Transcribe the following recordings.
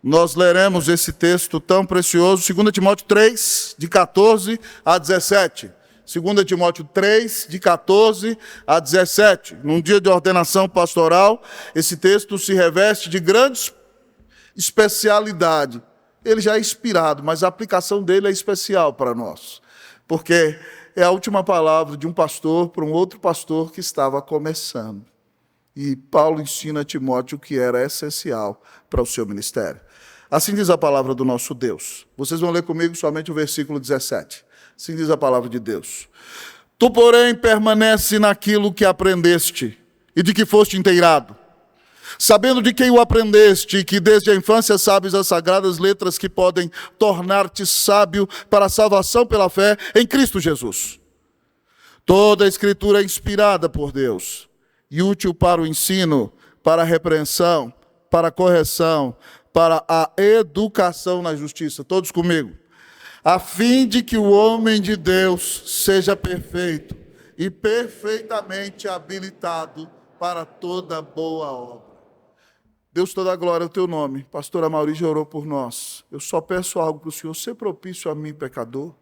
nós leremos esse texto tão precioso, 2 Timóteo 3, de 14 a 17. 2 Timóteo 3, de 14 a 17. Num dia de ordenação pastoral, esse texto se reveste de grande especialidade. Ele já é inspirado, mas a aplicação dele é especial para nós, porque é a última palavra de um pastor para um outro pastor que estava começando. E Paulo ensina a Timóteo o que era essencial para o seu ministério. Assim diz a palavra do nosso Deus. Vocês vão ler comigo somente o versículo 17. Assim diz a palavra de Deus. Tu, porém, permanece naquilo que aprendeste e de que foste inteirado, sabendo de quem o aprendeste, e que desde a infância sabes as sagradas letras que podem tornar-te sábio para a salvação pela fé em Cristo Jesus. Toda a Escritura é inspirada por Deus e útil para o ensino, para a repreensão, para a correção, para a educação na justiça. Todos comigo. A fim de que o homem de Deus seja perfeito e perfeitamente habilitado para toda boa obra. Deus, toda a glória ao teu nome. Pastora Mauri já orou por nós. Eu só peço algo para o Senhor, ser propício a mim, pecador.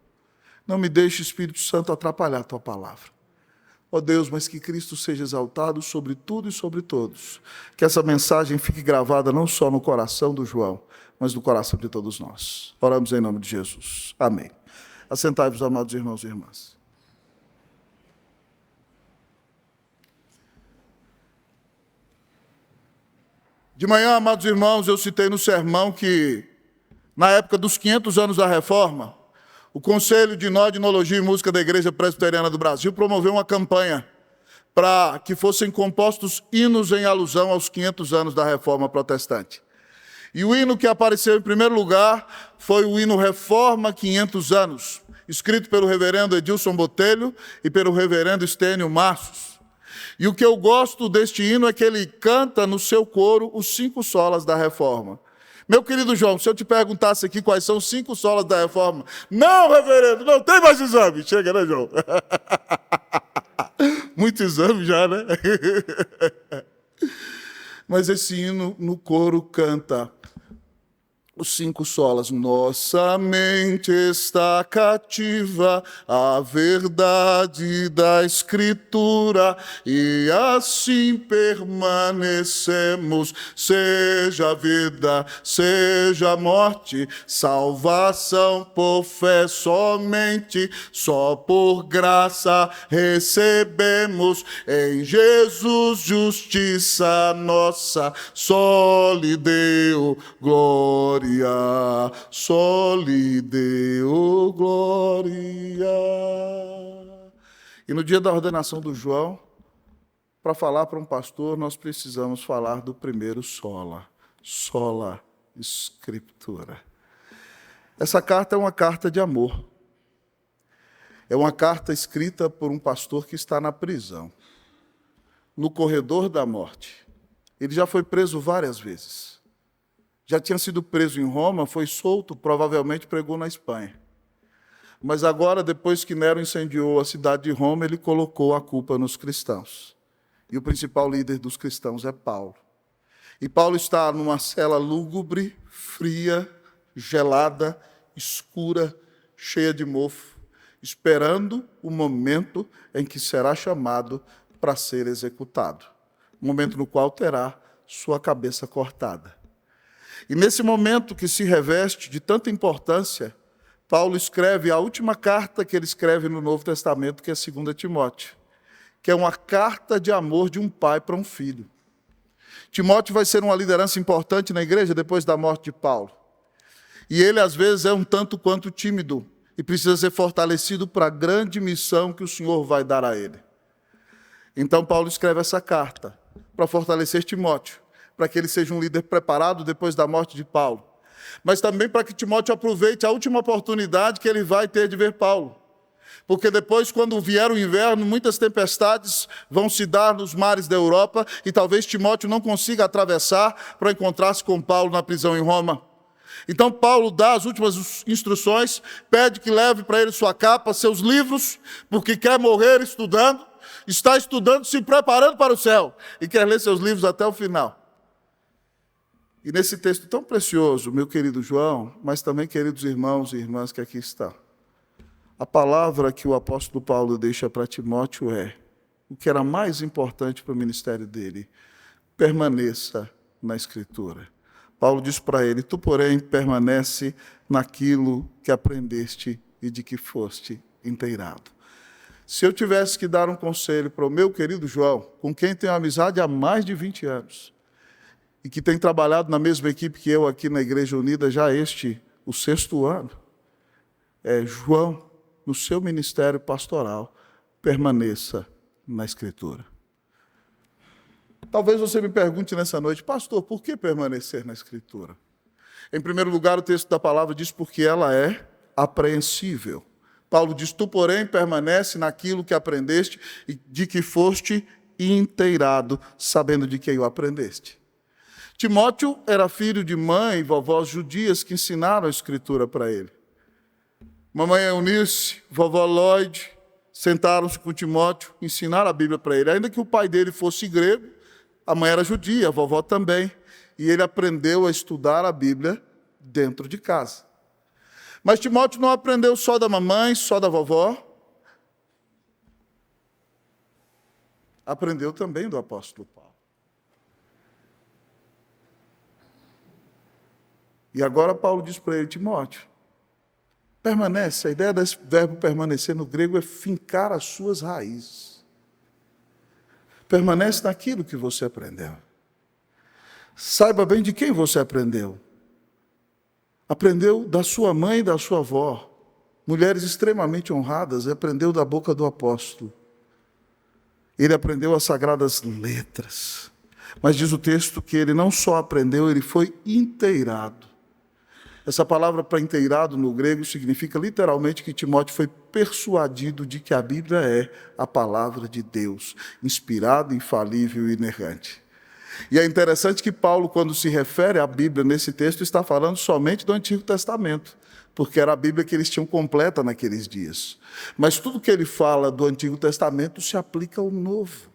Não me deixe, Espírito Santo, atrapalhar a tua palavra. Ó Deus, mas que Cristo seja exaltado sobre tudo e sobre todos. Que essa mensagem fique gravada não só no coração do João, mas no coração de todos nós. Oramos em nome de Jesus. Amém. Assentai-vos, amados irmãos e irmãs. De manhã, amados irmãos, eu citei no sermão que, na época dos 500 anos da Reforma, o Conselho de Nó de Enologia e Música da Igreja Presbiteriana do Brasil promoveu uma campanha para que fossem compostos hinos em alusão aos 500 anos da Reforma Protestante. E o hino que apareceu em primeiro lugar foi o hino Reforma 500 anos, escrito pelo reverendo Edilson Botelho e pelo reverendo Estênio Marços. E o que eu gosto deste hino é que ele canta no seu coro os 5 solas da Reforma. Meu querido João, se eu te perguntasse aqui quais são os 5 solas da Reforma... Não, reverendo, não tem mais exame. Chega, né, João? Muito exame já, né? Mas esse hino no coro canta os 5 solas. Nossa mente está cativa à verdade da Escritura e assim permanecemos. Seja a vida, seja a morte, salvação por fé somente, só por graça recebemos em Jesus justiça nossa, só lhe deu glória. Só lhe deu glória. E no dia da ordenação do João, para falar para um pastor, nós precisamos falar do primeiro sola. Sola Escritura. Essa carta é uma carta de amor. É uma carta escrita por um pastor que está na prisão, no corredor da morte. Ele já foi preso várias vezes. Já tinha sido preso em Roma, foi solto, provavelmente pregou na Espanha. Mas agora, depois que Nero incendiou a cidade de Roma, ele colocou a culpa nos cristãos. E o principal líder dos cristãos é Paulo. E Paulo está numa cela lúgubre, fria, gelada, escura, cheia de mofo, esperando o momento em que será chamado para ser executado. O momento no qual terá sua cabeça cortada. E nesse momento que se reveste de tanta importância, Paulo escreve a última carta que ele escreve no Novo Testamento, que é 2 Timóteo, que é uma carta de amor de um pai para um filho. Timóteo vai ser uma liderança importante na igreja depois da morte de Paulo. E ele, às vezes, é um tanto quanto tímido e precisa ser fortalecido para a grande missão que o Senhor vai dar a ele. Então, Paulo escreve essa carta para fortalecer Timóteo, para que ele seja um líder preparado depois da morte de Paulo. Mas também para que Timóteo aproveite a última oportunidade que ele vai ter de ver Paulo. Porque depois, quando vier o inverno, muitas tempestades vão se dar nos mares da Europa e talvez Timóteo não consiga atravessar para encontrar-se com Paulo na prisão em Roma. Então Paulo dá as últimas instruções, pede que leve para ele sua capa, seus livros, porque quer morrer estudando, está estudando, se preparando para o céu e quer ler seus livros até o final. E nesse texto tão precioso, meu querido João, mas também queridos irmãos e irmãs que aqui estão, a palavra que o apóstolo Paulo deixa para Timóteo é o que era mais importante para o ministério dele: permaneça na Escritura. Paulo diz para ele: tu, porém, permanece naquilo que aprendeste e de que foste inteirado. Se eu tivesse que dar um conselho para o meu querido João, com quem tenho amizade há mais de 20 anos, e que tem trabalhado na mesma equipe que eu aqui na Igreja Unida já o 6º ano, João, no seu ministério pastoral, permaneça na Escritura. Talvez você me pergunte nessa noite: pastor, por que permanecer na Escritura? Em primeiro lugar, o texto da palavra diz porque ela é apreensível. Paulo diz: tu, porém, permanece naquilo que aprendeste e de que foste inteirado, sabendo de quem o aprendeste. Timóteo era filho de mãe e vovós judias que ensinaram a Escritura para ele. Mamãe Eunice, vovó Lloyd, sentaram-se com Timóteo, ensinaram a Bíblia para ele. Ainda que o pai dele fosse grego, a mãe era judia, a vovó também. E ele aprendeu a estudar a Bíblia dentro de casa. Mas Timóteo não aprendeu só da mamãe, só da vovó. Aprendeu também do apóstolo Paulo. E agora Paulo diz para ele: Timóteo, permanece. A ideia desse verbo permanecer no grego é fincar as suas raízes. Permanece naquilo que você aprendeu. Saiba bem de quem você aprendeu. Aprendeu da sua mãe e da sua avó, mulheres extremamente honradas, e aprendeu da boca do apóstolo. Ele aprendeu as sagradas letras. Mas diz o texto que ele não só aprendeu, ele foi inteirado. Essa palavra para inteirado no grego significa literalmente que Timóteo foi persuadido de que a Bíblia é a palavra de Deus, inspirada, infalível e inerrante. E é interessante que Paulo, quando se refere à Bíblia nesse texto, está falando somente do Antigo Testamento, porque era a Bíblia que eles tinham completa naqueles dias. Mas tudo que ele fala do Antigo Testamento se aplica ao Novo.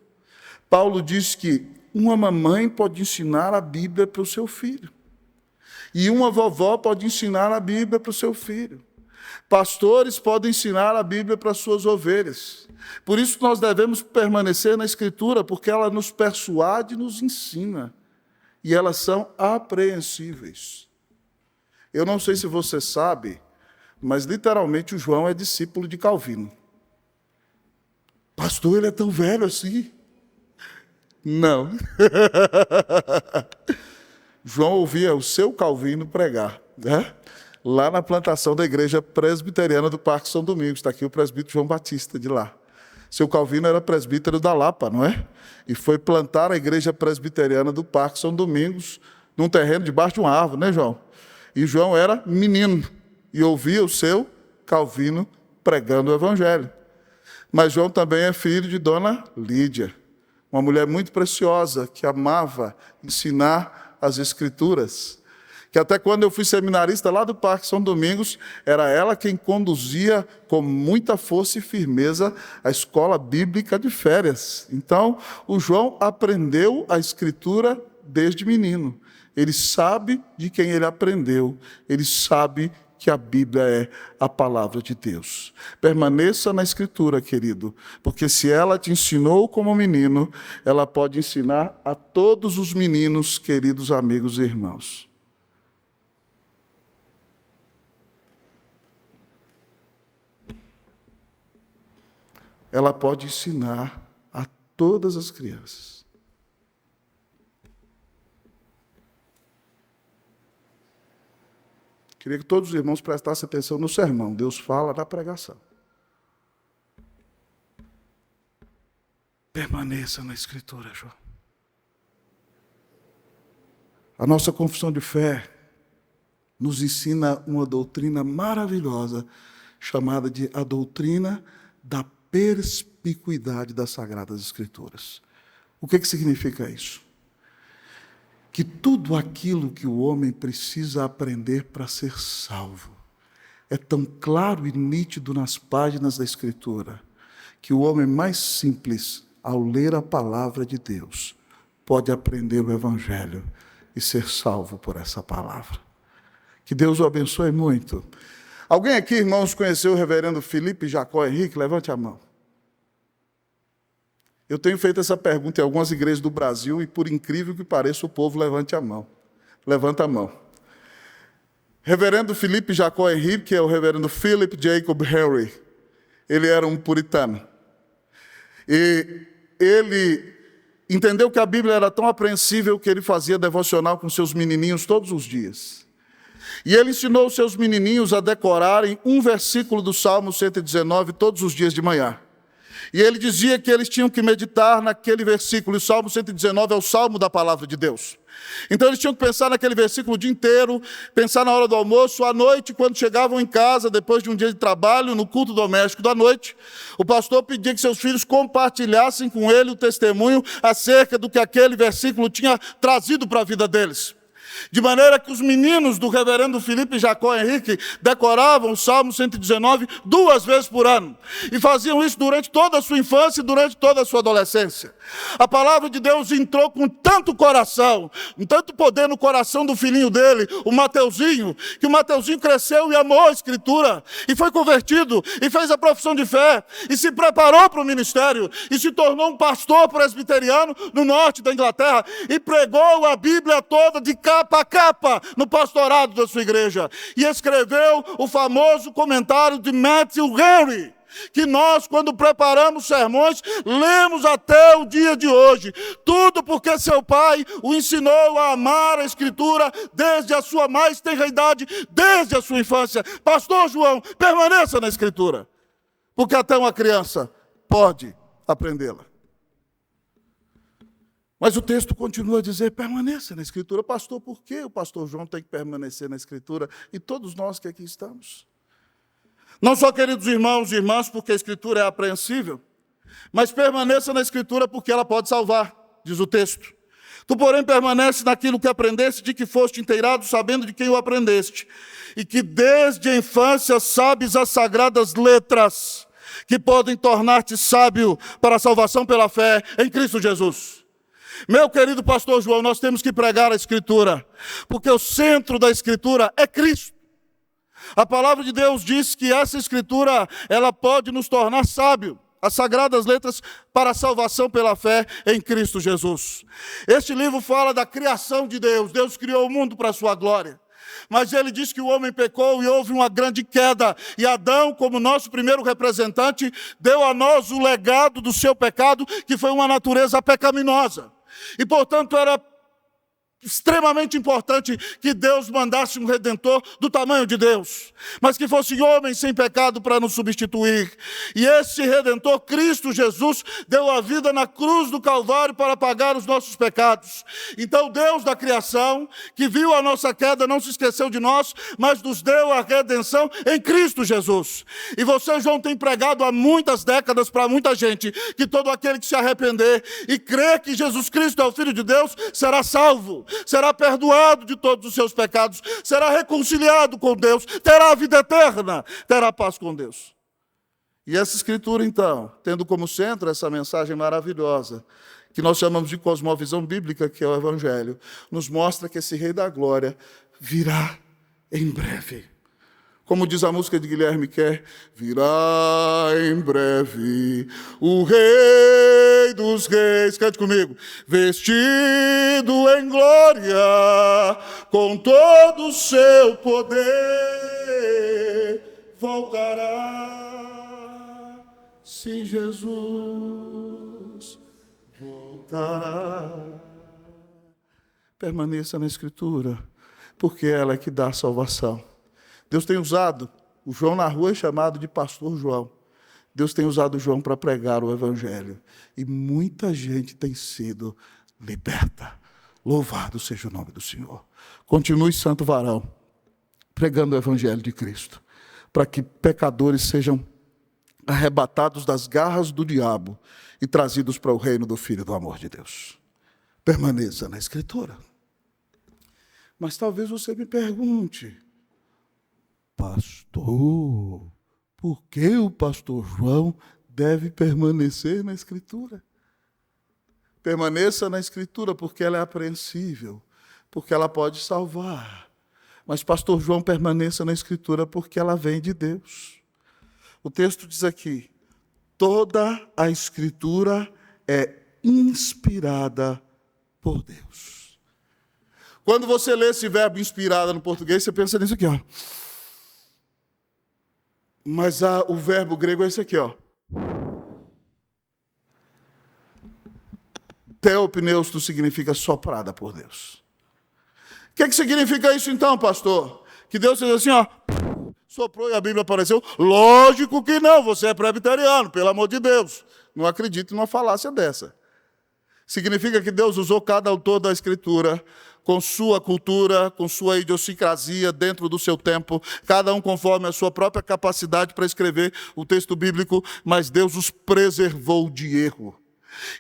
Paulo diz que uma mamãe pode ensinar a Bíblia para o seu filho. E uma vovó pode ensinar a Bíblia para o seu filho. Pastores podem ensinar a Bíblia para as suas ovelhas. Por isso nós devemos permanecer na Escritura, porque ela nos persuade e nos ensina. E elas são apreensíveis. Eu não sei se você sabe, mas literalmente o João é discípulo de Calvino. Pastor, ele é tão velho assim? Não. João ouvia o seu Calvino pregar, né? Lá na plantação da Igreja Presbiteriana do Parque São Domingos. Está aqui o presbítero João Batista de lá. Seu Calvino era presbítero da Lapa, não é? E foi plantar a Igreja Presbiteriana do Parque São Domingos num terreno debaixo de uma árvore, né, João? E João era menino e ouvia o seu Calvino pregando o Evangelho. Mas João também é filho de Dona Lídia, uma mulher muito preciosa que amava ensinar as Escrituras. Que até quando eu fui seminarista lá do Parque São Domingos, era ela quem conduzia com muita força e firmeza a escola bíblica de férias. Então, o João aprendeu a Escritura desde menino. Ele sabe de quem ele aprendeu. Ele sabe que a Bíblia é a palavra de Deus. Permaneça na Escritura, querido, porque se ela te ensinou como menino, ela pode ensinar a todos os meninos, queridos amigos e irmãos. Ela pode ensinar a todas as crianças. Queria que todos os irmãos prestassem atenção no sermão. Deus fala na pregação. Permaneça na Escritura, João. A nossa confissão de fé nos ensina uma doutrina maravilhosa, chamada de a doutrina da perspicuidade das Sagradas Escrituras. O que significa isso? Que tudo aquilo que o homem precisa aprender para ser salvo é tão claro e nítido nas páginas da Escritura, que o homem mais simples, ao ler a palavra de Deus, pode aprender o Evangelho e ser salvo por essa palavra. Que Deus o abençoe muito. Alguém aqui, irmãos, conheceu o reverendo Felipe Jacó Henrique? Levante a mão. Eu tenho feito essa pergunta em algumas igrejas do Brasil e, por incrível que pareça, o povo levante a mão. Levanta a mão. Reverendo Felipe Jacó Henrique é o reverendo Philip Jacob Henry. Ele era um puritano. E ele entendeu que a Bíblia era tão apreensível que ele fazia devocional com seus menininhos todos os dias. E ele ensinou os seus menininhos a decorarem um versículo do Salmo 119 todos os dias de manhã. E ele dizia que eles tinham que meditar naquele versículo. E o Salmo 119 é o salmo da palavra de Deus. Então eles tinham que pensar naquele versículo o dia inteiro, pensar na hora do almoço, à noite, quando chegavam em casa, depois de um dia de trabalho, no culto doméstico da noite, o pastor pedia que seus filhos compartilhassem com ele o testemunho acerca do que aquele versículo tinha trazido para a vida deles. De maneira que os meninos do reverendo Felipe Jacó Henrique decoravam o Salmo 119 2 vezes por ano. E faziam isso durante toda a sua infância e durante toda a sua adolescência. A palavra de Deus entrou com tanto coração, com tanto poder no coração do filhinho dele, o Mateuzinho, que o Mateuzinho cresceu e amou a Escritura, e foi convertido, e fez a profissão de fé, e se preparou para o ministério, e se tornou um pastor presbiteriano no norte da Inglaterra, e pregou a Bíblia toda de capa a capa no pastorado da sua igreja, e escreveu o famoso comentário de Matthew Henry, que nós, quando preparamos sermões, lemos até o dia de hoje. Tudo porque seu pai o ensinou a amar a Escritura desde a sua mais tenra idade, desde a sua infância. Pastor João, permaneça na Escritura, porque até uma criança pode aprendê-la. Mas o texto continua a dizer, permaneça na Escritura. Pastor, por que o pastor João tem que permanecer na Escritura? E todos nós que aqui estamos. Não só, queridos irmãos e irmãs, porque a Escritura é apreensível, mas permaneça na Escritura porque ela pode salvar, diz o texto. Tu, porém, permanece naquilo que aprendeste, de que foste inteirado, sabendo de quem o aprendeste, e que desde a infância sabes as sagradas letras, que podem tornar-te sábio para a salvação pela fé em Cristo Jesus. Meu querido pastor João, nós temos que pregar a Escritura, porque o centro da Escritura é Cristo. A palavra de Deus diz que essa Escritura, ela pode nos tornar sábios, as sagradas letras para a salvação pela fé em Cristo Jesus. Este livro fala da criação de Deus. Deus criou o mundo para a sua glória. Mas ele diz que o homem pecou e houve uma grande queda. E Adão, como nosso primeiro representante, deu a nós o legado do seu pecado, que foi uma natureza pecaminosa. E, portanto, era extremamente importante que Deus mandasse um Redentor do tamanho de Deus, mas que fosse homem sem pecado para nos substituir. E esse Redentor, Cristo Jesus, deu a vida na cruz do Calvário para pagar os nossos pecados. Então Deus da criação, que viu a nossa queda, não se esqueceu de nós, mas nos deu a redenção em Cristo Jesus. E você, João, tem pregado há muitas décadas para muita gente que todo aquele que se arrepender e crer que Jesus Cristo é o Filho de Deus será salvo, será perdoado de todos os seus pecados, será reconciliado com Deus, terá a vida eterna, terá paz com Deus. E essa Escritura, então, tendo como centro essa mensagem maravilhosa, que nós chamamos de cosmovisão bíblica, que é o Evangelho, nos mostra que esse Rei da Glória virá em breve. Como diz a música de Guilherme Kerr, virá em breve o Rei dos Reis, cante comigo, vestido em glória, com todo o seu poder, voltará, sim, Jesus voltará. Permaneça na Escritura, porque ela é que dá salvação. Deus tem usado, o João na rua é chamado de pastor João. Deus tem usado o João para pregar o Evangelho. E muita gente tem sido liberta. Louvado seja o nome do Senhor. Continue, santo varão, pregando o Evangelho de Cristo, para que pecadores sejam arrebatados das garras do diabo e trazidos para o reino do Filho do amor de Deus. Permaneça na Escritura. Mas talvez você me pergunte, pastor, por que o pastor João deve permanecer na Escritura? Permaneça na Escritura porque ela é apreensível. porque ela pode salvar. Mas, pastor João, permaneça na Escritura, porque ela vem de Deus. O texto diz aqui, toda a Escritura é inspirada por Deus. Quando você lê esse verbo inspirada no português, você pensa nisso aqui, ó. Mas o verbo grego é esse aqui, ó. Theopneustos significa soprada por Deus. O que significa isso então, pastor? Que Deus fez assim, ó, soprou e a Bíblia apareceu? Lógico que não, você é presbiteriano, pelo amor de Deus. Não acredite numa falácia dessa. Significa que Deus usou cada autor da Escritura com sua cultura, com sua idiosincrasia dentro do seu tempo, cada um conforme a sua própria capacidade para escrever o texto bíblico, mas Deus os preservou de erro.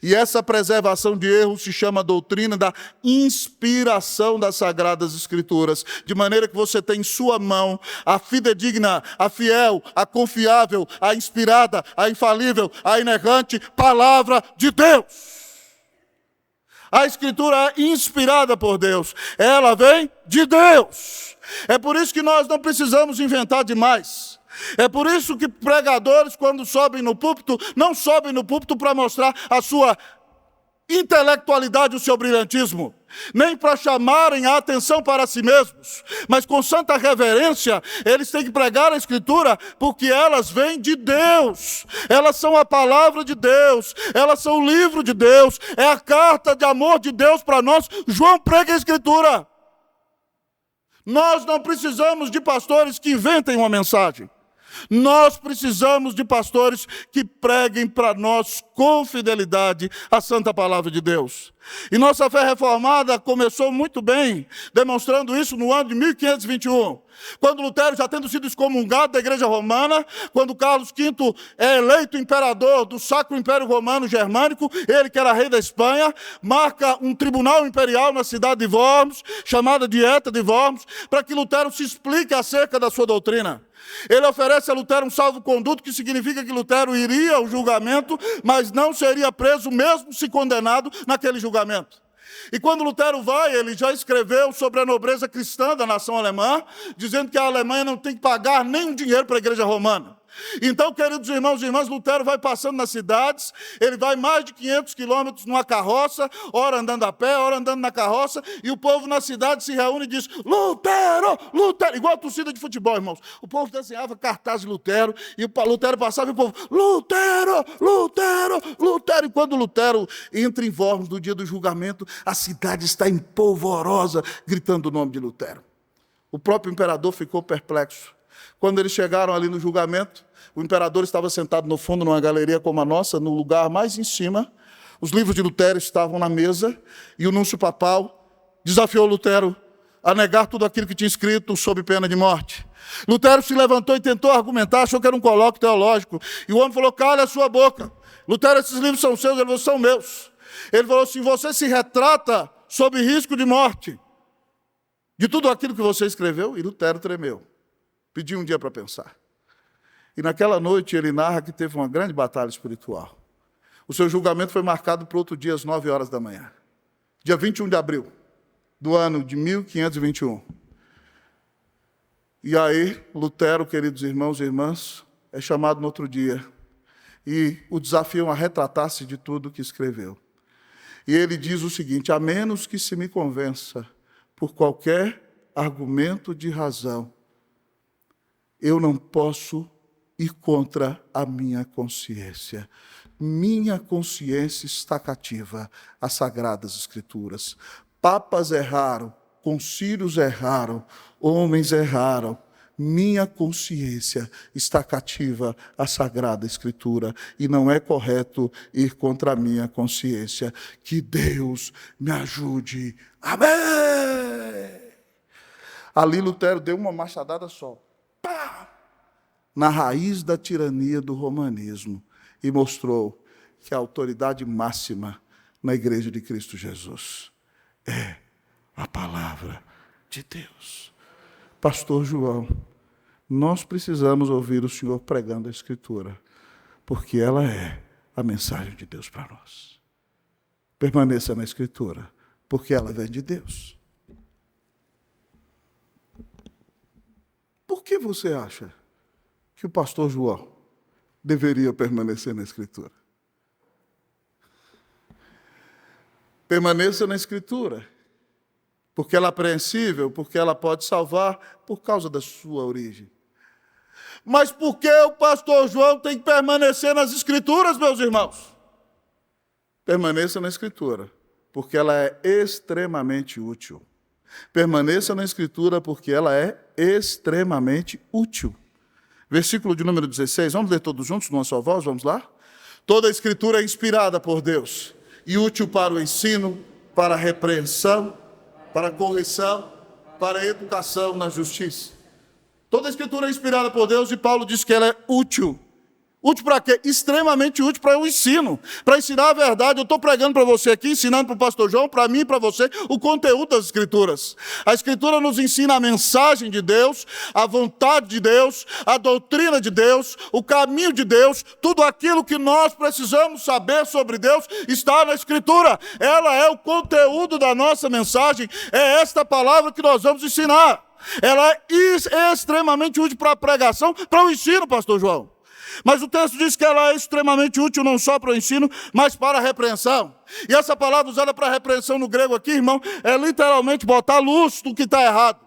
E essa preservação de erro se chama doutrina da inspiração das Sagradas Escrituras, de maneira que você tem em sua mão a fidedigna, a fiel, a confiável, a inspirada, a infalível, a inerrante palavra de Deus. A Escritura é inspirada por Deus, ela vem de Deus. É por isso que nós não precisamos inventar demais. É por isso que pregadores, quando sobem no púlpito, não sobem no púlpito para mostrar a sua intelectualidade, o seu brilhantismo, nem para chamarem a atenção para si mesmos, mas com santa reverência, eles têm que pregar a Escritura, porque elas vêm de Deus, elas são a palavra de Deus, elas são o livro de Deus, é a carta de amor de Deus para nós. João prega a Escritura. Nós não precisamos de pastores que inventem uma mensagem. Nós precisamos de pastores que preguem para nós com fidelidade a santa palavra de Deus. E nossa fé reformada começou muito bem, demonstrando isso no ano de 1521, quando Lutero, já tendo sido excomungado da Igreja Romana, quando Carlos V é eleito imperador do Sacro Império Romano Germânico, ele que era rei da Espanha, marca um tribunal imperial na cidade de Worms, chamada Dieta de Worms, para que Lutero se explique acerca da sua doutrina. Ele oferece a Lutero um salvo-conduto, que significa que Lutero iria ao julgamento, mas não seria preso mesmo se condenado naquele julgamento. E quando Lutero vai, ele já escreveu sobre a nobreza cristã da nação alemã, dizendo que a Alemanha não tem que pagar nenhum dinheiro para a Igreja Romana. Então, queridos irmãos e irmãs, Lutero vai passando nas cidades, ele vai mais de 500 quilômetros numa carroça, ora andando a pé, ora andando na carroça, e o povo na cidade se reúne e diz, Lutero, Lutero, igual a torcida de futebol, irmãos. O povo desenhava cartazes de Lutero, e o Lutero passava e o povo, Lutero, Lutero, Lutero. E quando Lutero entra em Worms no dia do julgamento, a cidade está empolvorosa, gritando o nome de Lutero. O próprio imperador ficou perplexo. Quando eles chegaram ali no julgamento, o imperador estava sentado no fundo, numa galeria como a nossa, no lugar mais em cima. Os livros de Lutero estavam na mesa, e o núncio papal desafiou Lutero a negar tudo aquilo que tinha escrito sob pena de morte. Lutero se levantou e tentou argumentar, achou que era um colóquio teológico, e o homem falou, cala a sua boca. Lutero, esses livros são seus, ele falou, são meus. Ele falou assim, você se retrata sob risco de morte de tudo aquilo que você escreveu? E Lutero tremeu. Pediu um dia para pensar. E naquela noite ele narra que teve uma grande batalha espiritual. O seu julgamento foi marcado para outro dia, às 9 horas da manhã. Dia 21 de abril do ano de 1521. E aí, Lutero, queridos irmãos e irmãs, é chamado no outro dia. E o desafiam a retratar-se de tudo que escreveu. E ele diz o seguinte, a menos que se me convença por qualquer argumento de razão, eu não posso ir contra a minha consciência. Minha consciência está cativa às Sagradas Escrituras. Papas erraram, concílios erraram, homens erraram. Minha consciência está cativa à Sagrada Escritura e não é correto ir contra a minha consciência. Que Deus me ajude. Amém! Ali Lutero deu uma machadada só. Pá! Na raiz da tirania do romanismo e mostrou que a autoridade máxima na Igreja de Cristo Jesus é a palavra de Deus. Pastor João, nós precisamos ouvir o Senhor pregando a Escritura, porque ela é a mensagem de Deus para nós. Permaneça na Escritura, porque ela vem de Deus. Por que você acha que o pastor João deveria permanecer na Escritura? Permaneça na Escritura, porque ela é apreensível, porque ela pode salvar por causa da sua origem. Mas por que o pastor João tem que permanecer nas Escrituras, meus irmãos? Permaneça na Escritura, porque ela é extremamente útil. Permaneça na Escritura, porque ela é extremamente útil. Versículo de número 16, vamos ler todos juntos, numa só voz, vamos lá? Toda a Escritura é inspirada por Deus e útil para o ensino, para a repreensão, para a correção, para a educação na justiça. Toda a Escritura é inspirada por Deus e Paulo diz que ela é útil. Útil para quê? Extremamente útil para o ensino, para ensinar a verdade. Eu estou pregando para você aqui, ensinando para o pastor João, para mim e para você, o conteúdo das Escrituras. A Escritura nos ensina a mensagem de Deus, a vontade de Deus, a doutrina de Deus, o caminho de Deus, tudo aquilo que nós precisamos saber sobre Deus está na Escritura. Ela é o conteúdo da nossa mensagem, é esta palavra que nós vamos ensinar. Ela é extremamente útil para a pregação, para o ensino, pastor João. Mas o texto diz que ela é extremamente útil não só para o ensino, mas para a repreensão. E essa palavra usada para repreensão no grego aqui, irmão, é literalmente botar luz no que está errado.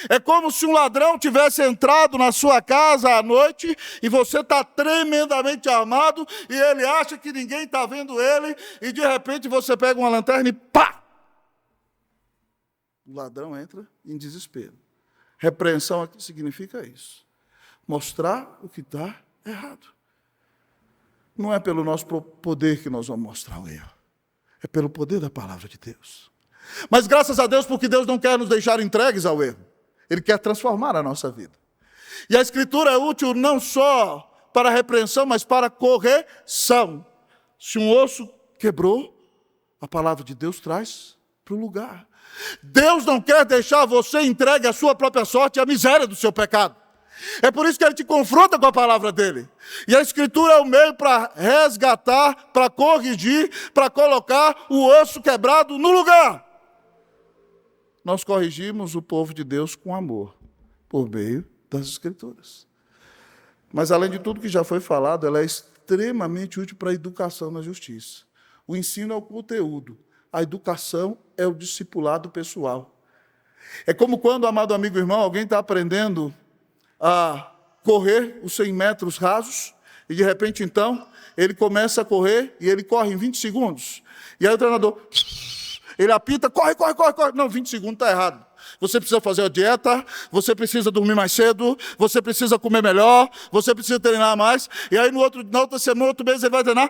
É como se um ladrão tivesse entrado na sua casa à noite e você está tremendamente armado e ele acha que ninguém está vendo ele e de repente você pega uma lanterna e pá! O ladrão entra em desespero. Repreensão aqui significa isso. Mostrar o que está errado. Não é pelo nosso poder que nós vamos mostrar o erro. É pelo poder da palavra de Deus. Mas graças a Deus, porque Deus não quer nos deixar entregues ao erro. Ele quer transformar a nossa vida. E a Escritura é útil não só para repreensão, mas para correção. Se um osso quebrou, a palavra de Deus traz para o lugar. Deus não quer deixar você entregue à sua própria sorte e à miséria do seu pecado. É por isso que ele te confronta com a palavra dele. E a Escritura é o meio para resgatar, para corrigir, para colocar o osso quebrado no lugar. Nós corrigimos o povo de Deus com amor, por meio das Escrituras. Mas além de tudo que já foi falado, ela é extremamente útil para a educação na justiça. O ensino é o conteúdo, a educação é o discipulado pessoal. É como quando, amado amigo e irmão, alguém está aprendendo a correr os 100 metros rasos, e de repente, então, ele começa a correr, e ele corre em 20 segundos. E aí o treinador, ele apita, corre. Não, 20 segundos está errado. Você precisa fazer a dieta, você precisa dormir mais cedo, você precisa comer melhor, você precisa treinar mais, e aí na outra semana, outro mês, ele vai treinar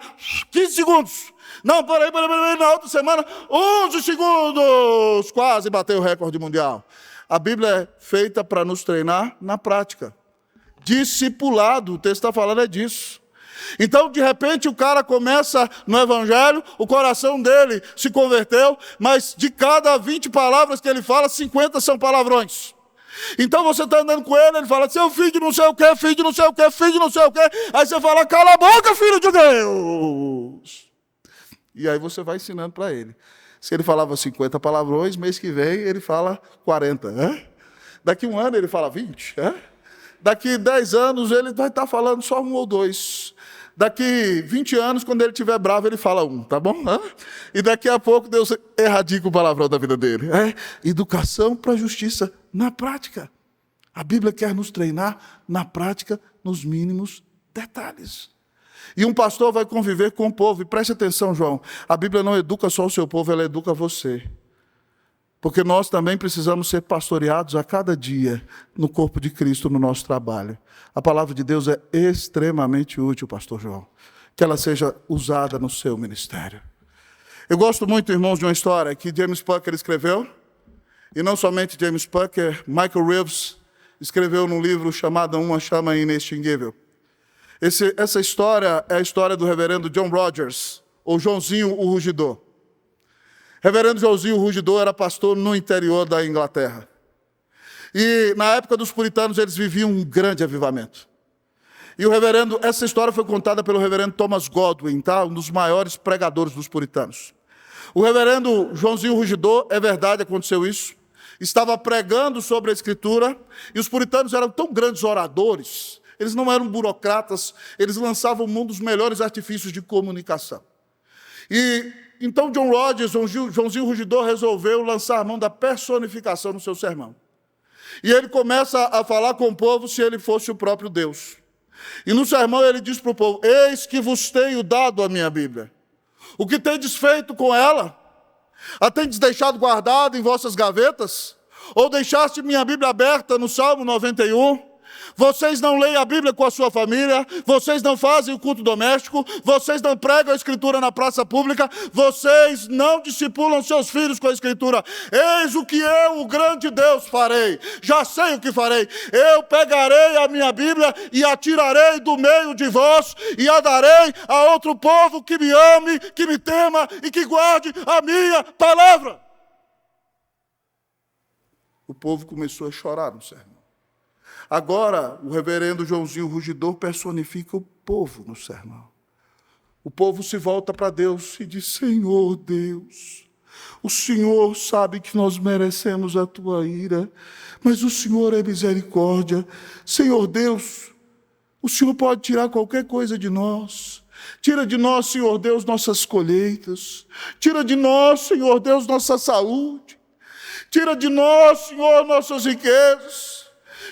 15 segundos. Não, peraí, na outra semana, 11 segundos, quase bateu o recorde mundial. A Bíblia é feita para nos treinar na prática. Discipulado, o texto está falando é disso. Então, de repente, o cara começa no Evangelho, o coração dele se converteu, mas de cada 20 palavras que ele fala, 50 são palavrões. Então você está andando com ele, ele fala, seu filho de não sei o quê, filho de não sei o quê, filho de não sei o quê. Aí você fala, cala a boca, filho de Deus. E aí você vai ensinando para ele. Se ele falava 50 palavrões, mês que vem ele fala 40. Daqui um ano ele fala 20. Daqui 10 anos ele vai estar falando só 1 ou 2. Daqui 20 anos, quando ele estiver bravo, ele fala 1, tá bom? E daqui a pouco Deus erradica o palavrão da vida dele. Educação para a justiça na prática. A Bíblia quer nos treinar na prática, nos mínimos detalhes. E um pastor vai conviver com o povo. E preste atenção, João. A Bíblia não educa só o seu povo, ela educa você. Porque nós também precisamos ser pastoreados a cada dia no corpo de Cristo, no nosso trabalho. A palavra de Deus é extremamente útil, pastor João. Que ela seja usada no seu ministério. Eu gosto muito, irmãos, de uma história que James Pucker escreveu. E não somente James Pucker, Michael Reeves escreveu num livro chamado Uma Chama Inextinguível. Essa história é a história do reverendo John Rogers, ou Joãozinho o Rugidor. Reverendo Joãozinho o Rugidor era pastor no interior da Inglaterra. E na época dos puritanos eles viviam um grande avivamento. E essa história foi contada pelo reverendo Thomas Godwin, tá? Um dos maiores pregadores dos puritanos. O reverendo Joãozinho Rugidor, é verdade, aconteceu isso. estava pregando sobre a Escritura, e os puritanos eram tão grandes oradores, eles não eram burocratas, eles lançavam um dos melhores artifícios de comunicação. E então John Rogers, Joãozinho Rugidor, resolveu lançar a mão da personificação no seu sermão. E ele começa a falar com o povo se ele fosse o próprio Deus. E no sermão ele diz para o povo: eis que vos tenho dado a minha Bíblia. O que tendes feito com ela? A tendes deixado guardada em vossas gavetas? Ou deixaste minha Bíblia aberta no Salmo 91? Vocês não leem a Bíblia com a sua família, vocês não fazem o culto doméstico, vocês não pregam a Escritura na praça pública, vocês não discipulam seus filhos com a Escritura. Eis o que eu, o grande Deus, farei. Já sei o que farei. Eu pegarei a minha Bíblia e a tirarei do meio de vós e a darei a outro povo que me ame, que me tema e que guarde a minha palavra. O povo começou a chorar no sermão. Agora, o reverendo Joãozinho Rugidor personifica o povo no sermão. O povo se volta para Deus e diz: Senhor Deus, o Senhor sabe que nós merecemos a tua ira, mas o Senhor é misericórdia. Senhor Deus, o Senhor pode tirar qualquer coisa de nós. Tira de nós, Senhor Deus, nossas colheitas. Tira de nós, Senhor Deus, nossa saúde. Tira de nós, Senhor, nossas riquezas.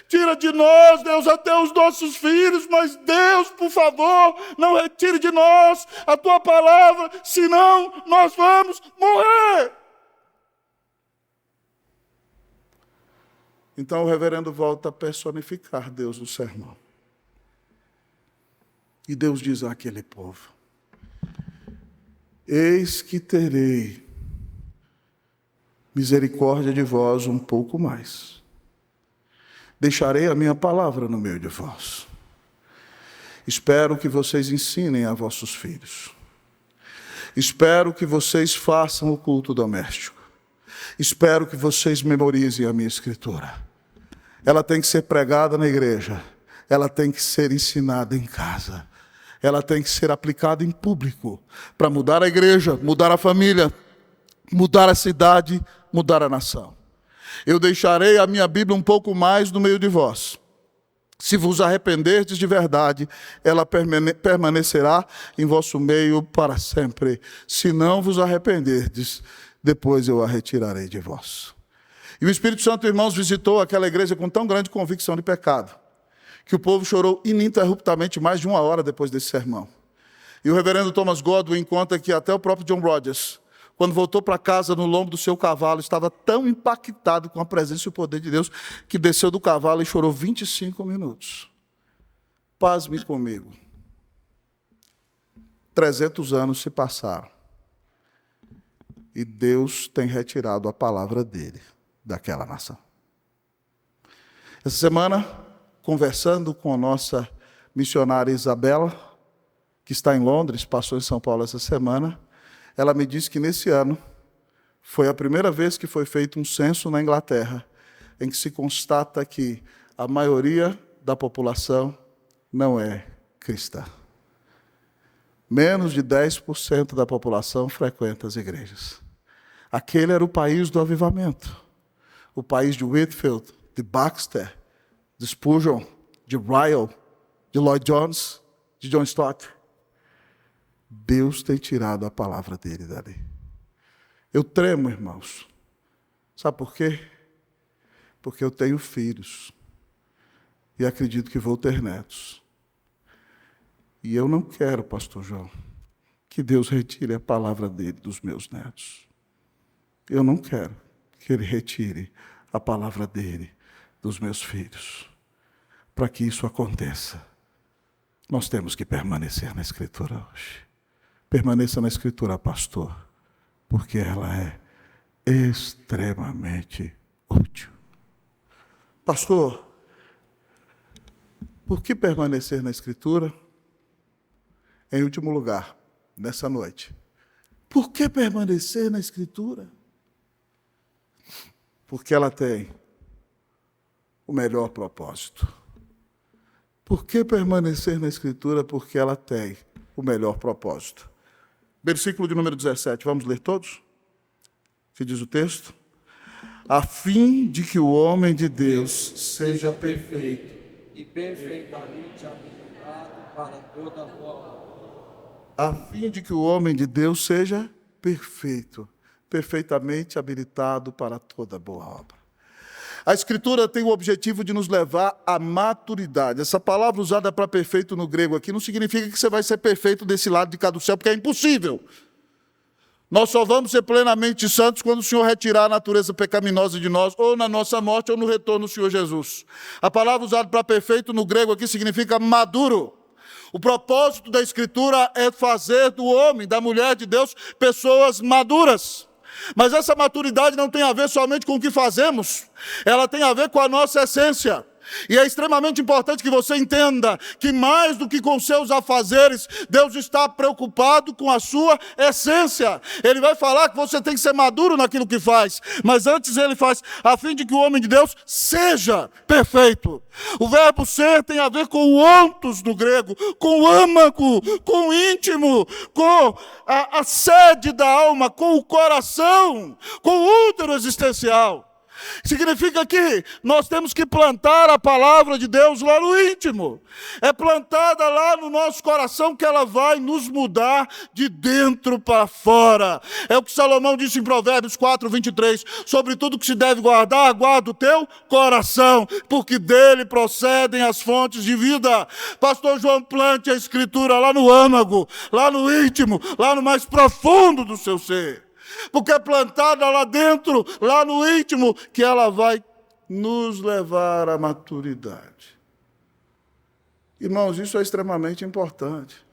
Tira de nós, Deus, até os nossos filhos, mas Deus, por favor, não retire de nós a tua palavra, senão nós vamos morrer. Então o reverendo volta a personificar Deus no sermão. E Deus diz àquele povo: eis que terei misericórdia de vós um pouco mais. Deixarei a minha palavra no meio de vós. Espero que vocês ensinem a vossos filhos. Espero que vocês façam o culto doméstico. Espero que vocês memorizem a minha Escritura. Ela tem que ser pregada na igreja. Ela tem que ser ensinada em casa. Ela tem que ser aplicada em público para mudar a igreja, mudar a família, mudar a cidade, mudar a nação. Eu deixarei a minha Bíblia um pouco mais no meio de vós. Se vos arrependerdes de verdade, ela permanecerá em vosso meio para sempre. Se não vos arrependerdes, depois eu a retirarei de vós. E o Espírito Santo, irmãos, visitou aquela igreja com tão grande convicção de pecado, que o povo chorou ininterruptamente mais de 1 hora depois desse sermão. E o reverendo Thomas Godwin conta que até o próprio John Rogers, quando voltou para casa no lombo do seu cavalo, estava tão impactado com a presença e o poder de Deus, que desceu do cavalo e chorou 25 minutos. Pasme comigo. 300 anos se passaram. E Deus tem retirado a palavra dele daquela nação. Essa semana, conversando com a nossa missionária Isabela, que está em Londres, passou em São Paulo essa semana, ela me disse que nesse ano foi a primeira vez que foi feito um censo na Inglaterra, em que se constata que a maioria da população não é cristã. Menos de 10% da população frequenta as igrejas. Aquele era o país do avivamento. O país de Whitefield, de Baxter, de Spurgeon, de Ryle, de Lloyd Jones, de John Stott. Deus tem tirado a palavra dele dali. Eu tremo, irmãos. Sabe por quê? Porque eu tenho filhos. E acredito que vou ter netos. E eu não quero, pastor João, que Deus retire a palavra dele dos meus netos. Eu não quero que ele retire a palavra dele dos meus filhos. Para que isso aconteça, nós temos que permanecer na Escritura hoje. Permaneça na Escritura, pastor, porque ela é extremamente útil. Pastor, por que permanecer na Escritura? Em último lugar, nessa noite, por que permanecer na Escritura? Porque ela tem o melhor propósito. Por que permanecer na Escritura? Porque ela tem o melhor propósito. Versículo de número 17, vamos ler todos? Que diz o texto? a fim de que o homem de Deus seja perfeito. E perfeitamente habilitado para toda boa obra. A fim de que o homem de Deus seja perfeito, perfeitamente habilitado para toda boa obra. A Escritura tem o objetivo de nos levar à maturidade. Essa palavra usada para perfeito no grego aqui não significa que você vai ser perfeito desse lado de cá do céu, porque é impossível. Nós só vamos ser plenamente santos quando o Senhor retirar a natureza pecaminosa de nós, ou na nossa morte, ou no retorno do Senhor Jesus. A palavra usada para perfeito no grego aqui significa maduro. O propósito da Escritura é fazer do homem, da mulher de Deus, pessoas maduras. Mas essa maturidade não tem a ver somente com o que fazemos, ela tem a ver com a nossa essência. E é extremamente importante que você entenda que mais do que com seus afazeres, Deus está preocupado com a sua essência. Ele vai falar que você tem que ser maduro naquilo que faz, mas antes ele faz a fim de que o homem de Deus seja perfeito. O verbo ser tem a ver com o ontos do grego, com o âmago, com o íntimo, com a sede da alma, com o coração, com o útero existencial. Significa que nós temos que plantar a palavra de Deus lá no íntimo. É plantada lá no nosso coração que ela vai nos mudar de dentro para fora. É o que Salomão disse em Provérbios 4, 23. Sobre tudo que se deve guardar, guarda o teu coração, porque dele procedem as fontes de vida. Pastor João, plante a Escritura lá no âmago, lá no íntimo, lá no mais profundo do seu ser. Porque é plantada lá dentro, lá no íntimo, que ela vai nos levar à maturidade. Irmãos, isso é extremamente importante.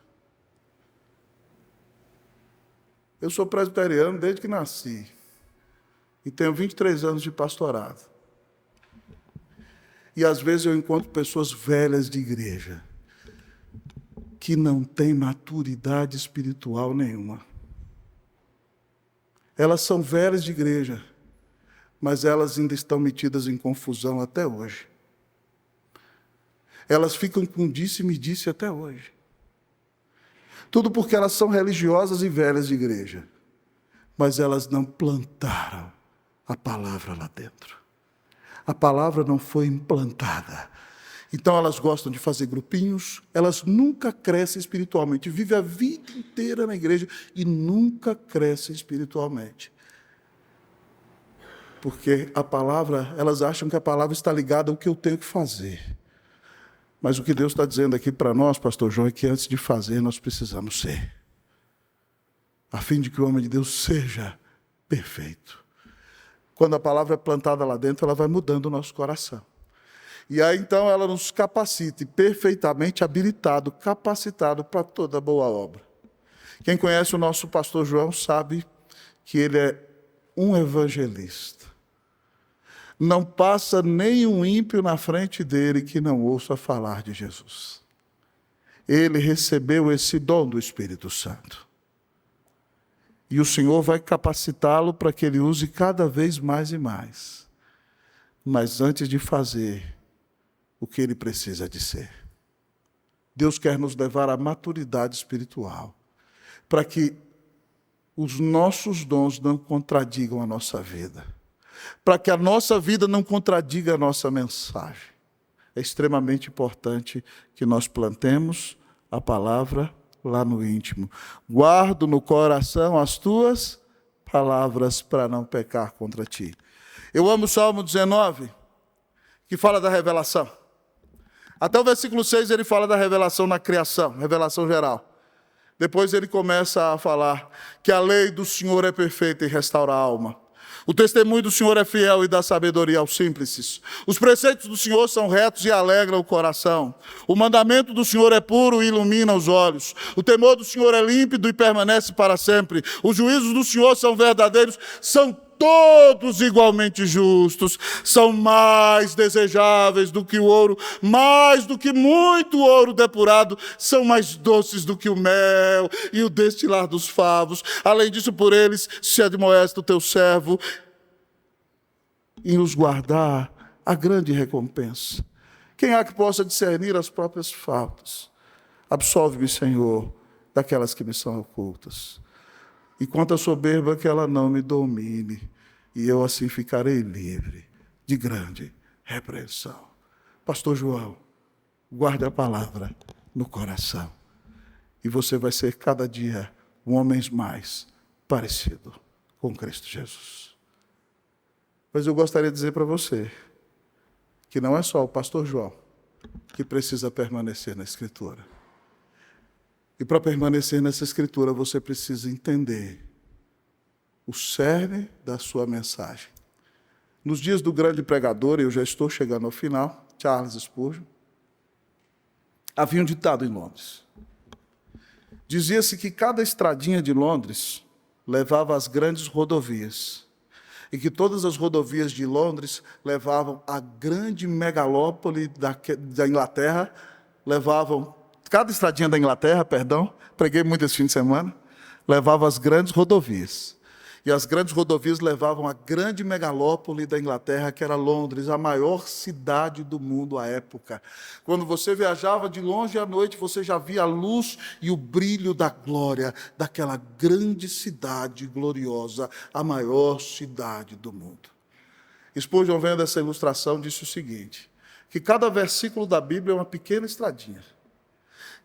Eu sou presbiteriano desde que nasci. E tenho 23 anos de pastorado. E às vezes eu encontro pessoas velhas de igreja que não têm maturidade espiritual nenhuma. Elas são velhas de igreja, mas elas ainda estão metidas em confusão até hoje. Elas ficam com disse-me-disse até hoje. Tudo porque elas são religiosas e velhas de igreja, mas elas não plantaram a palavra lá dentro. A palavra não foi implantada. Então elas gostam de fazer grupinhos, elas nunca crescem espiritualmente, vivem a vida inteira na igreja e nunca crescem espiritualmente. Porque a palavra, elas acham que a palavra está ligada ao que eu tenho que fazer. Mas o que Deus está dizendo aqui para nós, pastor João, é que antes de fazer nós precisamos ser. A fim de que o homem de Deus seja perfeito. Quando a palavra é plantada lá dentro, ela vai mudando o nosso coração. E aí, então, ela nos capacite, perfeitamente habilitado, capacitado para toda boa obra. Quem conhece o nosso pastor João sabe que ele é um evangelista. Não passa nenhum ímpio na frente dele que não ouça falar de Jesus. Ele recebeu esse dom do Espírito Santo. E o Senhor vai capacitá-lo para que ele use cada vez mais e mais. Mas antes de fazer o que ele precisa de ser. Deus quer nos levar à maturidade espiritual, para que os nossos dons não contradigam a nossa vida, para que a nossa vida não contradiga a nossa mensagem. É extremamente importante que nós plantemos a palavra lá no íntimo. Guardo no coração as tuas palavras para não pecar contra ti. Eu amo o Salmo 19, que fala da revelação. Até o versículo 6 ele fala da revelação na criação, revelação geral. Depois ele começa a falar que a lei do Senhor é perfeita e restaura a alma. O testemunho do Senhor é fiel e dá sabedoria aos simples. Os preceitos do Senhor são retos e alegram o coração. O mandamento do Senhor é puro e ilumina os olhos. O temor do Senhor é límpido e permanece para sempre. Os juízos do Senhor são verdadeiros, são todos igualmente justos, são mais desejáveis do que o ouro, mais do que muito ouro depurado, são mais doces do que o mel e o destilar dos favos. Além disso, por eles se admoesta o teu servo em os guardar a grande recompensa. Quem há que possa discernir as próprias faltas? Absolve-me, Senhor, daquelas que me são ocultas. E quanto à soberba, que ela não me domine. e eu assim ficarei livre de grande repreensão. Pastor João, guarde a palavra no coração, e você vai ser cada dia um homem mais parecido com Cristo Jesus. Mas eu gostaria de dizer para você que não é só o pastor João que precisa permanecer na Escritura. E para permanecer nessa Escritura, você precisa entender o cerne da sua mensagem. Nos dias do grande pregador, eu já estou chegando ao final, Charles Spurgeon, havia um ditado em Londres. Dizia-se que cada estradinha de Londres levava às grandes rodovias, e que todas as rodovias de Londres levavam à grande megalópole da Inglaterra, cada estradinha da Inglaterra, preguei muito esse fim de semana, levava às grandes rodovias. E as grandes rodovias levavam à grande megalópole da Inglaterra, que era Londres, a maior cidade do mundo à época. Quando você viajava de longe à noite, você já via a luz e o brilho da glória daquela grande cidade gloriosa, a maior cidade do mundo. Spurgeon, vendo essa ilustração, disse o seguinte, que cada versículo da Bíblia é uma pequena estradinha,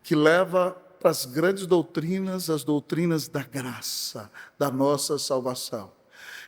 que leva para as grandes doutrinas, as doutrinas da graça, da nossa salvação.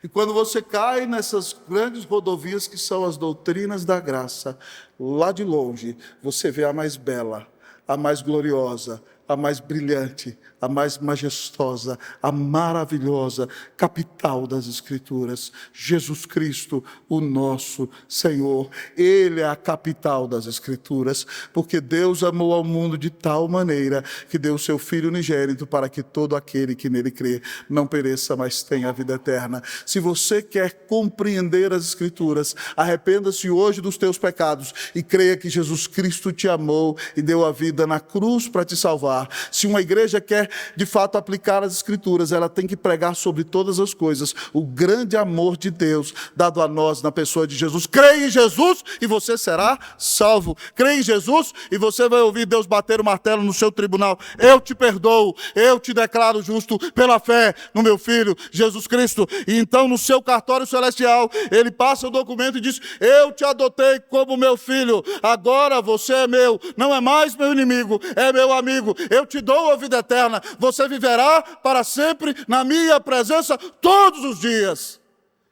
E quando você cai nessas grandes rodovias que são as doutrinas da graça, lá de longe, você vê a mais bela, a mais gloriosa, a mais brilhante, a mais majestosa, a maravilhosa capital das Escrituras, Jesus Cristo, o nosso Senhor. Ele é a capital das Escrituras, porque Deus amou ao mundo de tal maneira que deu o seu Filho unigênito para que todo aquele que nele crê não pereça, mas tenha a vida eterna. Se você quer compreender as Escrituras, arrependa-se hoje dos teus pecados e creia que Jesus Cristo te amou e deu a vida na cruz para te salvar. Se uma igreja quer, de fato, aplicar as Escrituras, ela tem que pregar sobre todas as coisas o grande amor de Deus dado a nós na pessoa de Jesus. Creia em Jesus e você será salvo. Creia em Jesus e você vai ouvir Deus bater o martelo no seu tribunal. Eu te perdoo, eu te declaro justo pela fé no meu Filho, Jesus Cristo. E então, no seu cartório celestial, ele passa o documento e diz, eu te adotei como meu filho, agora você é meu, não é mais meu inimigo, é meu amigo. Eu te dou a vida eterna, você viverá para sempre na minha presença todos os dias.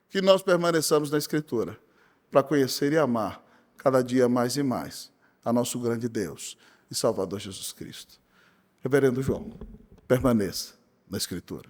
Que nós permaneçamos na Escritura, para conhecer e amar cada dia mais e mais a nosso grande Deus e Salvador Jesus Cristo. Reverendo João, permaneça na Escritura.